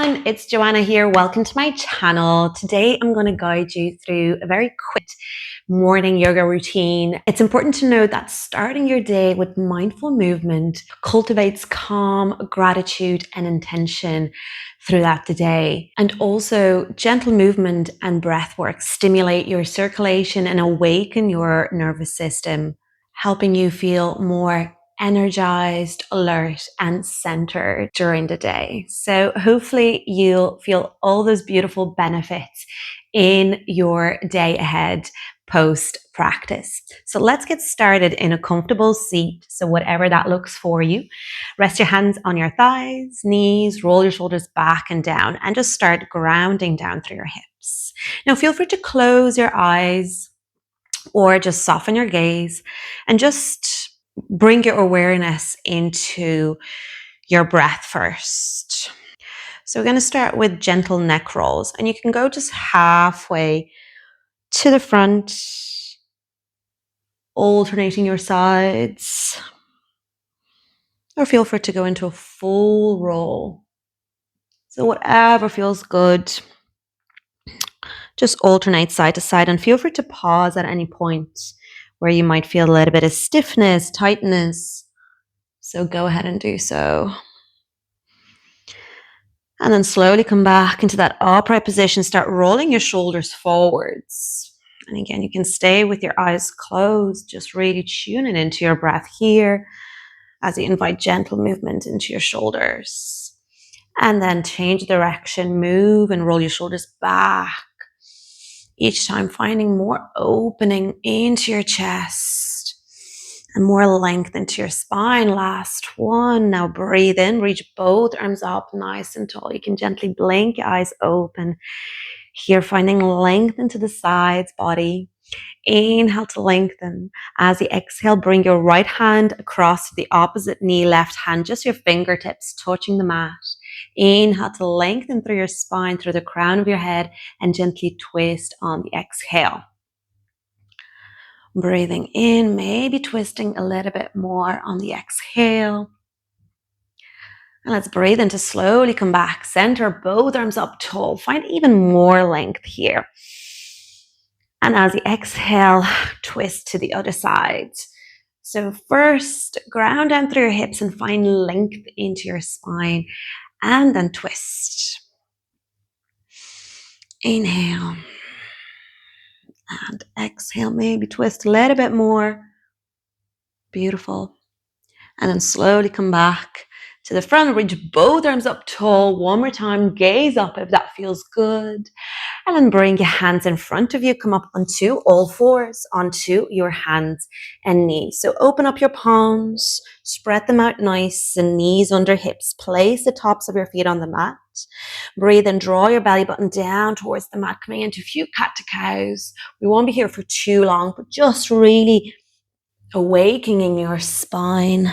everyone, it's Joanna here. Welcome to my channel. Today I'm going to guide you through a very quick morning yoga routine. It's important to know that starting your day with mindful movement cultivates calm, gratitude and intention throughout the day. And also gentle movement and breath work stimulate your circulation and awaken your nervous system, helping you feel more energized, alert, and centered during the day. So hopefully you'll feel all those beautiful benefits in your day ahead post practice. So let's get started in a comfortable seat. So whatever that looks for you, rest your hands on your thighs, knees, roll your shoulders back and down, and just start grounding down through your hips. Now feel free to close your eyes or just soften your gaze and just bring your awareness into your breath first. So we're going to start with gentle neck rolls, and you can go just halfway to the front, alternating your sides, or feel free to go into a full roll. So whatever feels good, just alternate side to side, and feel free to pause at any point where you might feel a little bit of stiffness, tightness. So go ahead and do so. And then slowly come back into that upright position. Start rolling your shoulders forwards. And again, you can stay with your eyes closed, just really tuning into your breath here as you invite gentle movement into your shoulders. And then change direction, move and roll your shoulders back. Each time finding more opening into your chest and more length into your spine. Last one. Now breathe in, reach both arms up nice and tall. You can gently blink your eyes open. Here, finding length into the sides, body. Inhale to lengthen. As you exhale, bring your right hand across to the opposite knee, left hand, just your fingertips touching the mat. Inhale to lengthen through your spine, through the crown of your head, and gently twist on the exhale. Breathing in, maybe twisting a little bit more on the exhale. And let's breathe in to slowly come back. Center both arms up tall. Find even more length here. And as you exhale, twist to the other side. So first, ground down through your hips and find length into your spine. And then twist. Inhale. And exhale, maybe twist a little bit more. Beautiful. And then slowly come back to the front. Reach both arms up tall. One more time. Gaze up if that feels good. And then bring your hands in front of you. Come up onto all fours, onto your hands and knees. So open up your palms. Spread them out nice and knees under hips. Place the tops of your feet on the mat. Breathe and draw your belly button down towards the mat, coming into a few cat-to-cows. We won't be here for too long, but just really awakening your spine.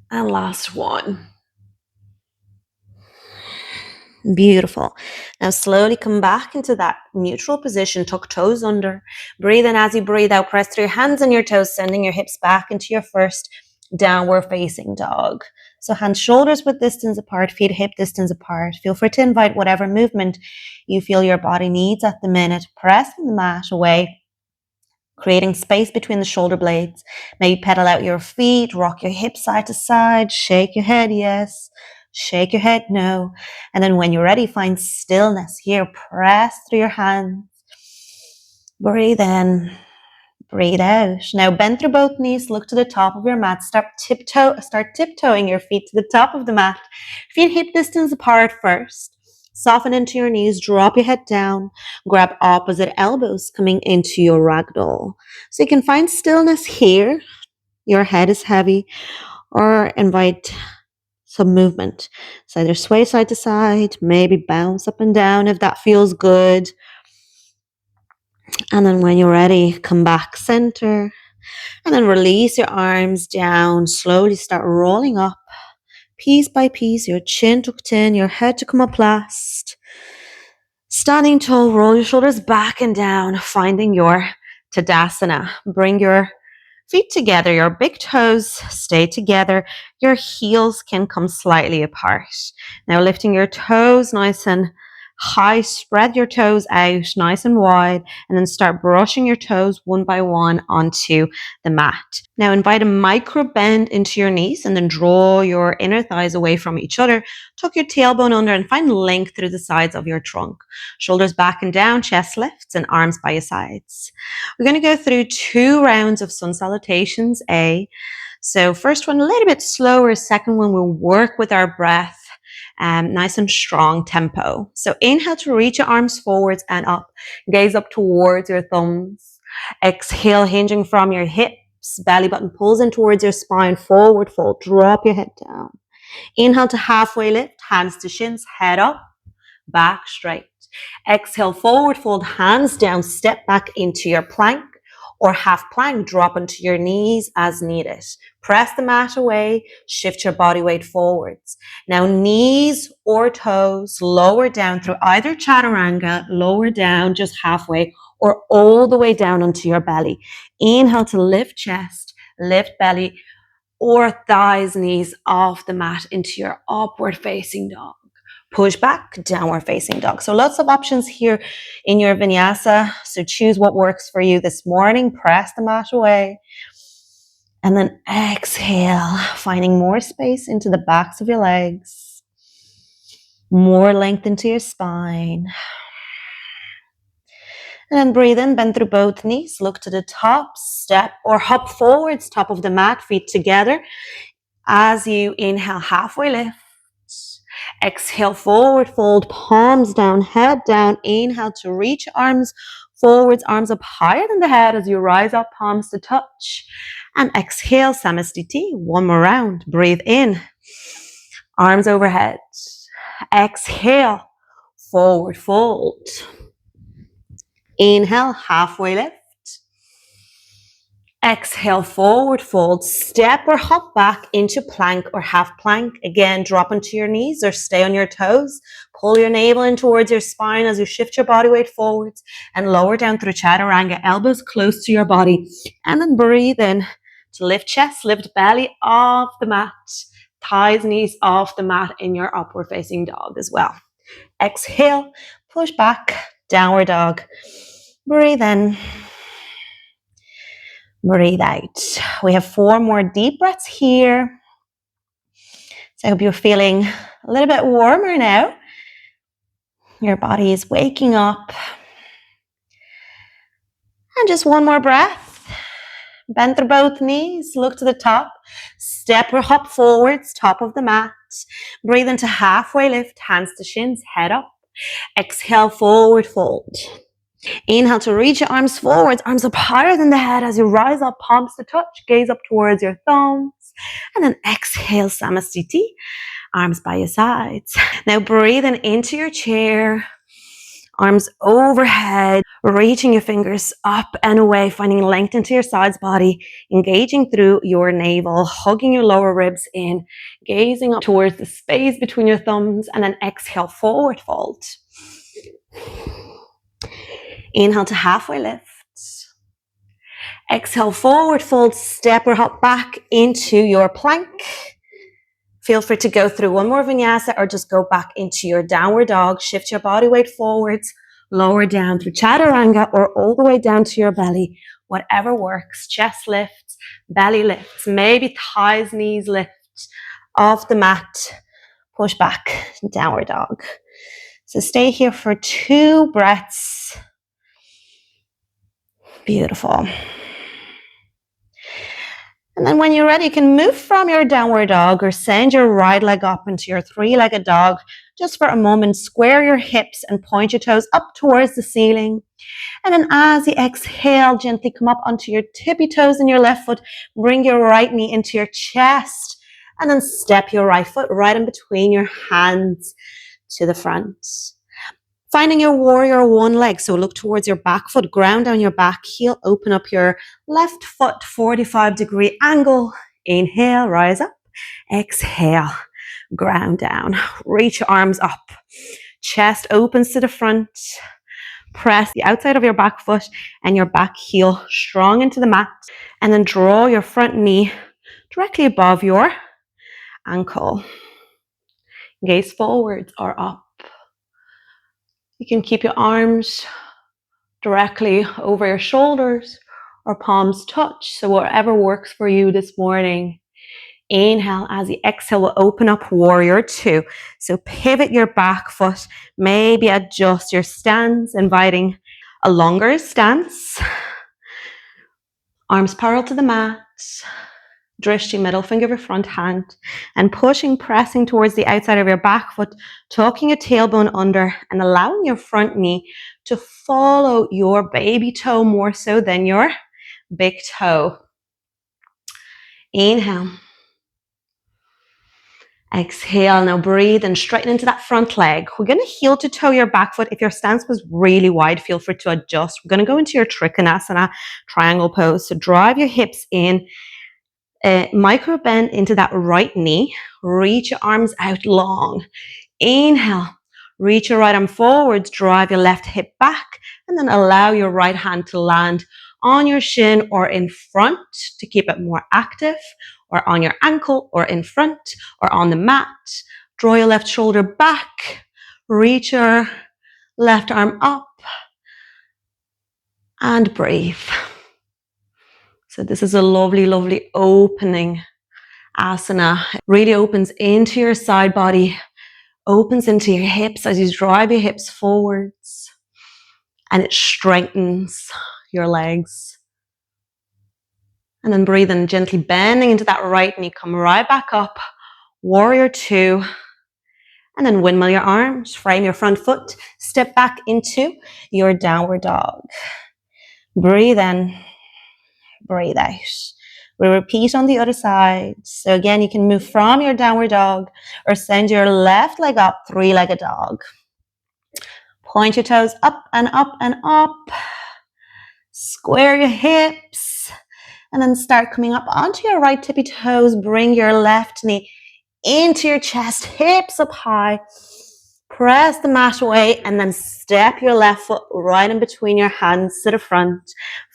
And last one. Beautiful. Now slowly come back into that neutral position, tuck toes under. Breathe in as you breathe out. Press through your hands and your toes, sending your hips back into your first downward facing dog. So hands, shoulders width distance apart, feet hip distance apart. Feel free to invite whatever movement you feel your body needs at the minute. Pressing the mat away, creating space between the shoulder blades. Maybe pedal out your feet, rock your hips side to side, shake your head, yes. Shake your head, no. And then when you're ready, find stillness here. Press through your hands. Breathe in. Breathe out. Now bend through both knees. Look to the top of your mat. Start tiptoeing your feet to the top of the mat. Feet hip distance apart first. Soften into your knees. Drop your head down. Grab opposite elbows coming into your ragdoll. So you can find stillness here. Your head is heavy. Or invite some movement. So either sway side to side, maybe bounce up and down if that feels good. And then when you're ready, come back center. And then release your arms down. Slowly start rolling up. Piece by piece, your chin tucked in, your head to come up last. Standing tall, roll your shoulders back and down, finding your Tadasana. Bring your Feet together, your big toes stay together. Your heels can come slightly apart. Now lifting your toes nice and high, spread your toes out nice and wide, and then start brushing your toes one by one onto the mat. Now invite a micro bend into your knees and then draw your inner thighs away from each other. Tuck your tailbone under and find length through the sides of your trunk. Shoulders back and down, chest lifts, and arms by your sides. We're going to go through 2 rounds of sun salutations, So first one a little bit slower, second one we'll work with our breath. Nice and strong tempo. So inhale to reach your arms forwards and up. Gaze up towards your thumbs. Exhale, hinging from your hips. Belly button pulls in towards your spine. Forward fold. Drop your head down. Inhale to halfway lift. Hands to shins. Head up. Back straight. Exhale, forward fold. Hands down. Step back into your plank or half plank. Drop onto your knees as needed. Press the mat away, shift your body weight forwards. Now knees or toes, lower down through either chaturanga, lower down just halfway or all the way down onto your belly. Inhale to lift chest, lift belly or thighs, knees off the mat into your upward facing dog. Push back, downward facing dog. So lots of options here in your vinyasa. So choose what works for you this morning. Press the mat away. And then exhale, finding more space into the backs of your legs. More length into your spine. And then breathe in, bend through both knees. Look to the top, step or hop forwards, top of the mat, feet together. As you inhale, halfway lift. Exhale, forward fold, palms down, head down. Inhale to reach arms forwards, arms up higher than the head as you rise up, palms to touch. And exhale, Samastiti. One more round. Breathe in. Arms overhead. Exhale, forward fold. Inhale, halfway lift. Exhale, forward fold. Step or hop back into plank or half plank. Again, drop onto your knees or stay on your toes. Pull your navel in towards your spine as you shift your body weight forwards and lower down through chaturanga. Elbows close to your body. And then breathe in to lift chest, lift belly off the mat. Thighs, knees off the mat in your upward facing dog as well. Exhale, push back, downward dog. Breathe in. Breathe out. We have 4 more deep breaths here. So I hope you're feeling a little bit warmer now. Your body is waking up. And just one more breath. Bend through both knees. Look to the top. Step or hop forwards, top of the mat. Breathe into halfway lift, hands to shins, head up. Exhale, forward fold. Inhale to reach your arms forwards, arms up higher than the head as you rise up, palms to touch, gaze up towards your thumbs. And then exhale, Samastiti, arms by your sides. Now breathing into your chair, arms overhead, reaching your fingers up and away, finding length into your sides body, engaging through your navel, hugging your lower ribs in, gazing up towards the space between your thumbs, and then exhale, forward fold. Inhale to halfway lift. Exhale, forward fold, step or hop back into your plank. Feel free to go through one more vinyasa or just go back into your downward dog. Shift your body weight forwards, lower down through chaturanga or all the way down to your belly. Whatever works. Chest lifts, belly lifts, maybe thighs, knees lift off the mat. Push back, downward dog. So stay here for 2 breaths. Beautiful. And then when you're ready, you can move from your downward dog or send your right leg up into your 3-legged dog. Just for a moment, square your hips and point your toes up towards the ceiling. And then as you exhale, gently come up onto your tippy toes in your left foot. Bring your right knee into your chest. And then step your right foot right in between your hands to the front. Finding your warrior 1 leg. So look towards your back foot, ground down your back heel, open up your left foot, 45-degree angle. Inhale, rise up. Exhale, ground down. Reach your arms up. Chest opens to the front. Press the outside of your back foot and your back heel strong into the mat, and then draw your front knee directly above your ankle. Gaze forwards or up. You can keep your arms directly over your shoulders or palms touch, so whatever works for you this morning. Inhale. As you exhale, we'll open up warrior two. So pivot your back foot, maybe adjust your stance, inviting a longer stance. Arms parallel to the mat. Drishti, middle finger of your front hand, and pushing, pressing towards the outside of your back foot, tucking your tailbone under and allowing your front knee to follow your baby toe more so than your big toe. Inhale. Exhale. Now breathe and straighten into that front leg. We're going to heel to toe your back foot. If your stance was really wide, feel free to adjust. We're going to go into your Trikonasana triangle pose. So drive your hips in. Micro bend into that right knee. Reach your arms out long. Inhale. Reach your right arm forwards. Drive your left hip back. And then allow your right hand to land on your shin or in front to keep it more active, or on your ankle or in front or on the mat. Draw your left shoulder back. Reach your left arm up. And breathe. So this is a lovely, lovely opening asana. It really opens into your side body, opens into your hips as you drive your hips forwards, and it strengthens your legs. And then breathe in, gently bending into that right knee. Come right back up. Warrior two. And then windmill your arms. Frame your front foot. Step back into your downward dog. Breathe in. Breathe out. We repeat on the other side. So again, you can move from your downward dog or send your left leg up, three-legged dog. Point your toes up and up and up. Square your hips. And then start coming up onto your right tippy toes. Bring your left knee into your chest, hips up high. Press the mat away and then step your left foot right in between your hands to the front,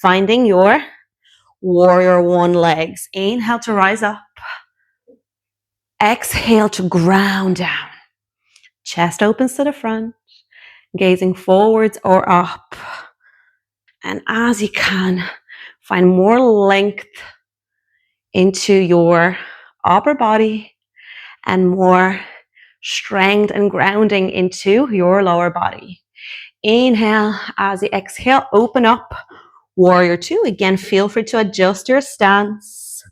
finding your warrior one legs. Inhale to rise up. Exhale to ground down. Chest opens to the front, gazing forwards or up. And as you can, find more length into your upper body and more strength and grounding into your lower body. Inhale. As you exhale, open up. Warrior two. Again, feel free to adjust your stance.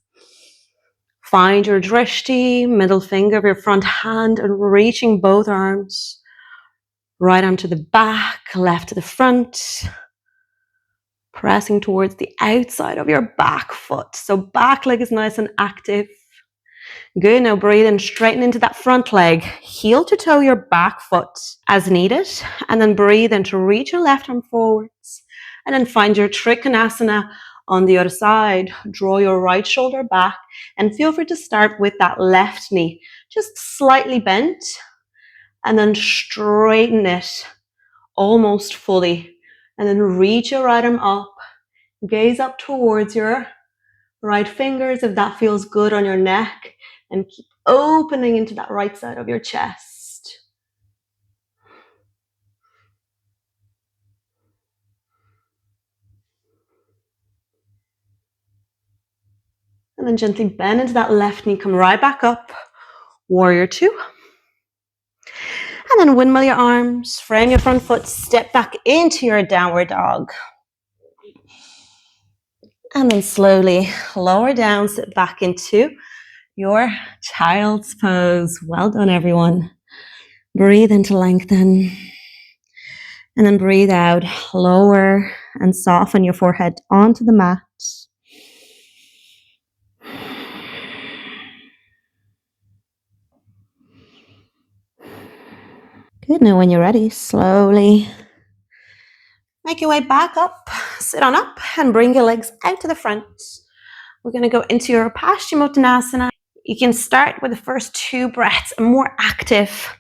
Find your drishti, middle finger of your front hand, and reaching both arms. Right arm to the back, left to the front. Pressing towards the outside of your back foot. So back leg is nice and active. Good. Now breathe and straighten into that front leg. Heel to toe your back foot as needed. And then breathe in to reach your left arm forwards. And then find your Trikonasana on the other side. Draw your right shoulder back. And feel free to start with that left knee just slightly bent. And then straighten it almost fully. And then reach your right arm up. Gaze up towards your right fingers if that feels good on your neck. And keep opening into that right side of your chest. And then gently bend into that left knee. Come right back up. Warrior two. And then windmill your arms. Frame your front foot. Step back into your downward dog. And then slowly lower down. Sit back into your child's pose. Well done, everyone. Breathe in to lengthen. And then breathe out. Lower and soften your forehead onto the mat. Good. Now when you're ready, slowly make your way back up. Sit on up and bring your legs out to the front. We're going to go into your Paschimottanasana. You can start with the first two breaths, a more active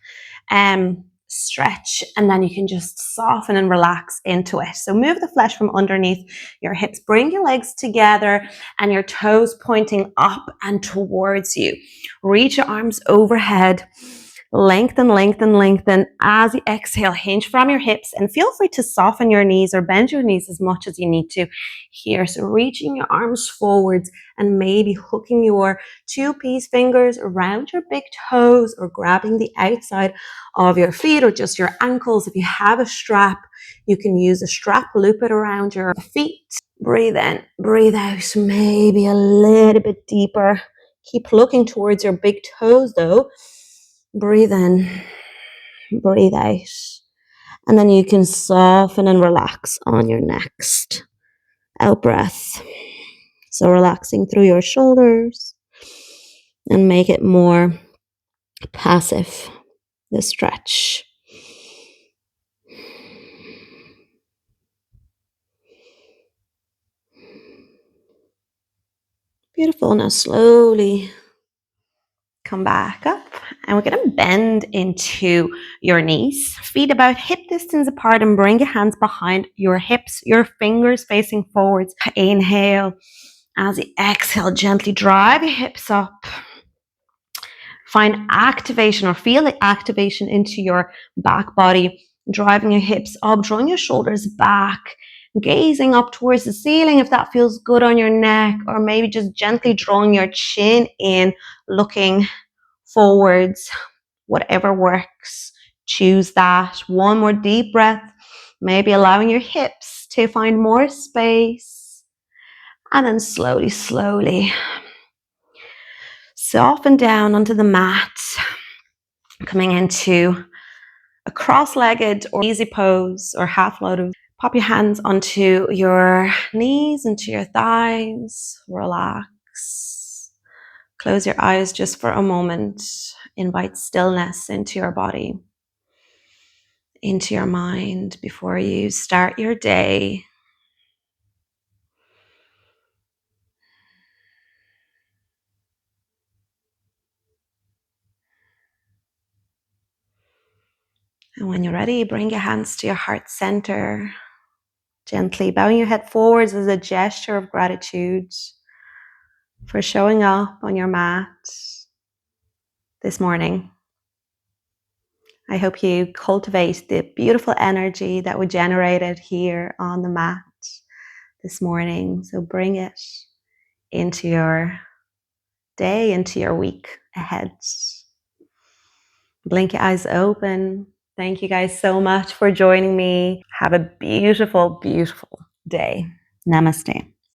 stretch, and then you can just soften and relax into it. So move the flesh from underneath your hips, bring your legs together and your toes pointing up and towards you. Reach your arms overhead, lengthen, lengthen, lengthen. As you exhale, hinge from your hips and feel free to soften your knees or bend your knees as much as you need to here. So reaching your arms forwards and maybe hooking your two peace fingers around your big toes or grabbing the outside of your feet or just your ankles. If you have a strap, you can use a strap, loop it around your feet. Breathe in, breathe out, maybe a little bit deeper. Keep looking towards your big toes though. Breathe in, breathe out. And then you can soften and relax on your next out breath. So relaxing through your shoulders and make it more passive, the stretch. Beautiful. Now slowly come back up and we're going to bend into your knees, feet about hip distance apart, and bring your hands behind your hips, your fingers facing forwards. Inhale. As you exhale, gently drive your hips up. Find activation or feel the activation into your back body, driving your hips up, drawing your shoulders back, gazing up towards the ceiling if that feels good on your neck, or maybe just gently drawing your chin in, looking forwards, whatever works. Choose that. One more deep breath, maybe allowing your hips to find more space. And then slowly, slowly soften down onto the mat, coming into a cross-legged or easy pose or half lotus. Pop your hands onto your knees, into your thighs. Relax. Close your eyes just for a moment. Invite stillness into your body, into your mind before you start your day. And when you're ready, bring your hands to your heart center. Gently bowing your head forwards as a gesture of gratitude for showing up on your mat this morning. I hope you cultivate the beautiful energy that we generated here on the mat this morning. So bring it into your day, into your week ahead. Blink your eyes open. Thank you guys so much for joining me. Have a beautiful, beautiful day. Namaste.